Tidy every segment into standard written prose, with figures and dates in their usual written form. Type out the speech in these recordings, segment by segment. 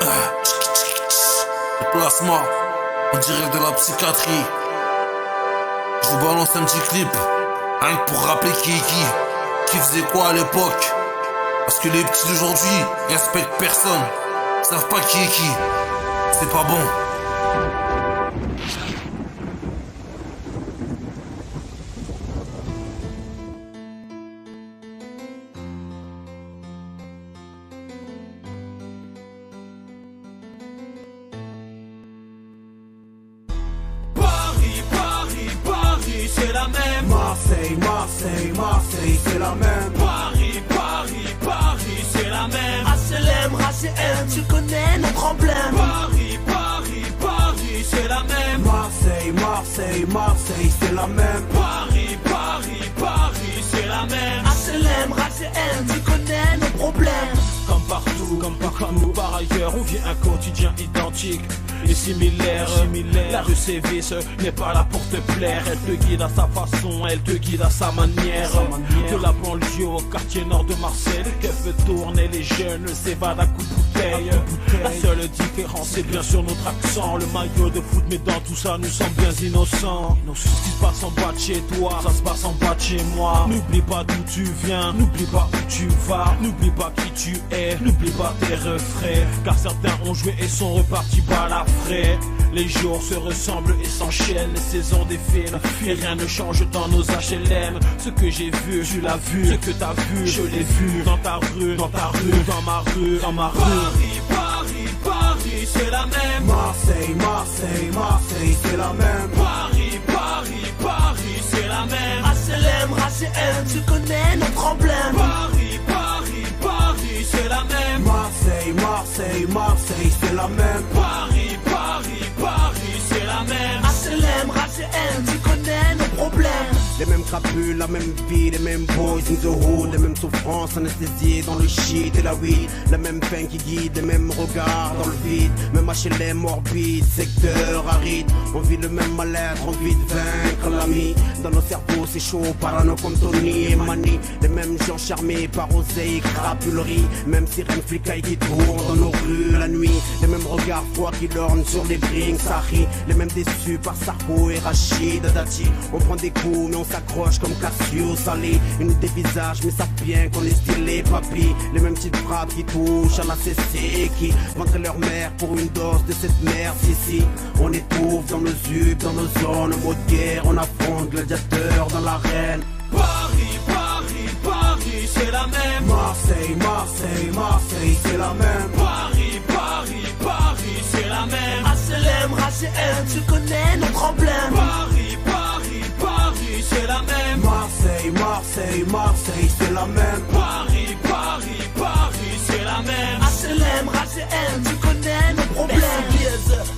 Le plasma, on dirait de la psychiatrie. Je vous balance un petit clip, rien que pour rappeler qui faisait quoi à l'époque. Parce que les petits d'aujourd'hui, ils respectent personne, ils savent pas qui est qui. C'est pas bon. C'est la même. Marseille, Marseille, Marseille, c'est la même. Paris, Paris, Paris, c'est la même. HLM, HCM, tu connais notre emblème. Paris, Paris, Paris, c'est la même. Marseille, Marseille, Marseille, c'est la même. Paris, Paris, Paris, c'est la même. HLM, HCM, tu connais nos problèmes. Comme partout, par ailleurs, on vit un quotidien identique et similaire. La rue Sévis n'est pas là pour te plaire. Elle te guide à sa façon, elle te guide à sa manière. De la banlieue au quartier nord de Marseille, le keuf veut tourner, les jeunes s'évadent à coups de bouteille. La seule différence, c'est bien sûr notre accent. Le maillot de foot, mais dans tout ça, nous sommes bien innocents. Ce qui se passe en bas de chez toi, ça se passe en bas de chez moi. N'oublie pas d'où tu viens, n'oublie pas où tu vas, n'oublie pas qui tu es, n'oublie pas tes refrains. Car certains ont joué et sont repartis bas la frais. Les jours se ressemblent et s'enchaînent, les saisons défilent et rien ne change dans nos HLM. Ce que j'ai vu, tu l'as vu, ce que t'as vu, je l'ai vu. Dans ta rue, dans ta rue, dans ma rue, dans ma rue. Paris, Paris, Paris, c'est la même. Marseille, Marseille, Marseille, c'est la même. Paris, Paris, Paris, c'est la même. HLM, HCM, tu connais notre emblème. Paris, Paris, Paris, c'est la même. Marseille, Marseille, Marseille, c'est la même. Paris, Paris, Paris, c'est la même. HLM, HCM, tu connais nos problèmes. Les mêmes crapules, la même vie, les mêmes boys in the hood, les mêmes souffrances anesthésiées dans le shit et la weed, la même peine qui guide, les mêmes regards dans le vide, même HLM morbide, secteur aride, on vit le même mal-être, envie de vaincre l'ami, dans nos cerveaux c'est chaud, parano comme Tony et Mani, les mêmes gens charmés par oseille, crapulerie, même sirène flicaille qui tourne dans nos rues la nuit, les mêmes regards froids qui lornent sur les brings, Sahri, les mêmes déçus par Sarko et Rachid Dati, on prend des coups mais on s'accroche comme Cassius Ali. Ils nous dévisagent mais savent bien qu'on est stylé papy. Les mêmes petites frappes qui touchent à la CC, qui vendraient leur mère pour une dose de cette merde. Si on étouffe dans nos UP, dans nos zones, en mode guerre, on affronte gladiateurs dans l'arène. Paris, Paris, Paris, c'est la même. Marseille, Marseille, Marseille, c'est la même. Paris, Paris, Paris, c'est la même. HLM, HCM, tu connais notre emblème. Paris, Paris, Paris, c'est la même. Marseille, Marseille, Marseille, c'est la même. Paris, Paris, Paris, c'est la même. HLM, HCM, tu connais nos problèmes.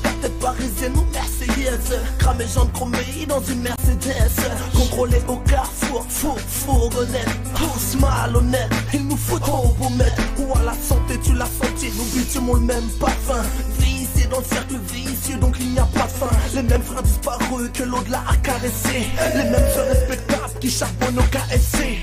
La tête parisienne ou marseillaise, cramé jambes chromées dans une Mercedes, contrôlé au carrefour, fourgonnette, tous malhonnêtes, ils nous foutent au beau maître. Ou à la santé, tu l'as senti, nous butons le même parfum. Vicié dans le cercle vicieux, donc il n'y a pas de fin. Les mêmes frères disparus que l'au-delà a caressé, les mêmes sœurs respectables qui charbonnent au KFC.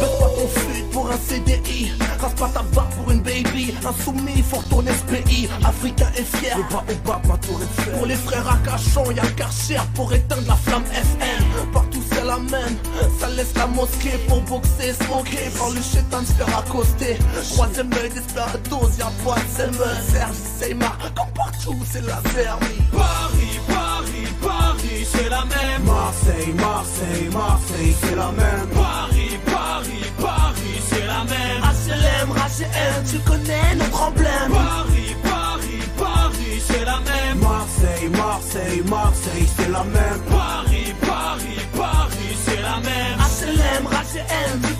Baisse pas ton flûte pour un CDI, rase pas ta barbe pour une baby. Insoumis, faut retourner ce pays, africain et fier. Le bas au bas, ma tour est fière. Pour les frères à Cachan, y'a le Karcher pour éteindre la flamme FN. Partout c'est la même, ça laisse la mosquée pour boxer, smoker. Par le chétan se faire accoster. Troisième œil d'Esperados, y'a pas de Semmel. Serge Seymar, comme partout c'est la vermine. Paris, Paris, Paris, c'est la même. Marseille, Marseille, Marseille, c'est la même. Paris, Paris, Paris, c'est la même. HLM, HCM, tu connais notre emblème. Paris, Paris, Paris, c'est la même. Marseille, Marseille, Marseille, c'est la même. Paris, Paris, Paris, c'est la même. HLM, HCM, tu